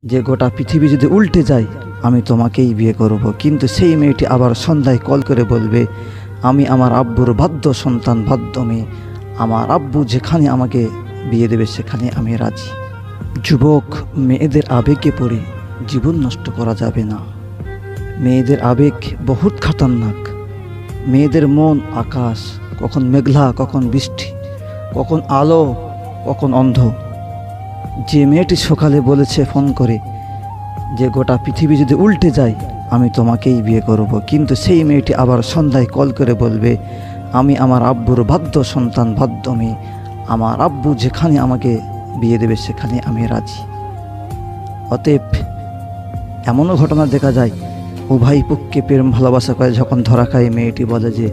যে গোটা পৃথিবী যদি উল্টে যায় আমি তোমাকেই বিয়ে করব, কিন্তু সেই মেয়েটি আবার সন্ধ্যায় কল করে বলবে আমি আমার আব্বুর বাধ্য সন্তান, বাধ্য মেয়ে, আমার আব্বু যেখানে আমাকে বিয়ে দেবে সেখানে আমি রাজি। যুবক, মেয়েদের আবেগে পড়ে জীবন নষ্ট করা যাবে না। মেয়েদের আবেগ বহুত খতরনাক। মেয়েদের মন আকাশ, কখন মেঘলা, কখন বৃষ্টি, কখন আলো, কখন অন্ধ। যে মেয়েটি সকালে বলেছে ফোন করে যে গোটা পৃথিবী যদি উল্টে যায় আমি তোমাকেই বিয়ে করব, কিন্তু সেই মেয়েটি আবার সন্ধ্যায় কল করে বলবে আমি আমার আব্বুর বাধ্য সন্তান, বাধ্য মেয়ে, আমার আব্বু যেখানে আমাকে বিয়ে দেবে সেখানে আমি রাজি। অতএব এমনও ঘটনা দেখা যায় উভয় পক্ষে প্রেম ভালোবাসা করে যখন ধরা খায় মেয়েটি বলে যে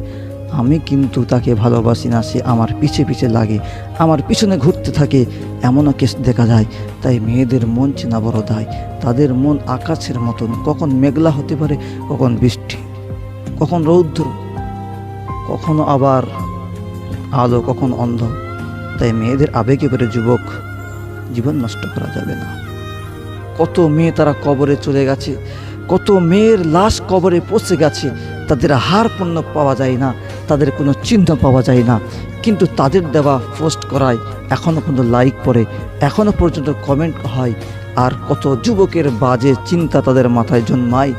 আমি কিন্তু তাকে ভালোবাসি না, সে আমার পিছে পিছে লাগে, আমার পিছনে ঘুরতে থাকে, এমনও কেস দেখা যায়। তাই মেয়েদের মন চেনা বড় দায়। তাদের মন আকাশের মতন, কখন মেঘলা হতে পারে, কখন বৃষ্টি, কখন রৌদ্র, কখনো আবার আলো, কখন অন্ধ। তাই মেয়েদের আবেগে পড়ে যুবক জীবন নষ্ট করা যাবে না। কত মেয়ে তারা কবরে চলে গেছে, কত মেয়ের লাশ কবরে পৌঁছে গেছে, তাদের হার পণ্য পাওয়া যায় না, তাদের কোনো চিহ্ন পাওয়া যায় না, কিন্তু তাদের দেওয়া পোস্ট করায় এখনও পর্যন্ত লাইক পড়ে, এখনও পর্যন্ত কমেন্ট হয়। আর কত যুবকের বাজে চিন্তা তাদের মাথায় জন্মায়।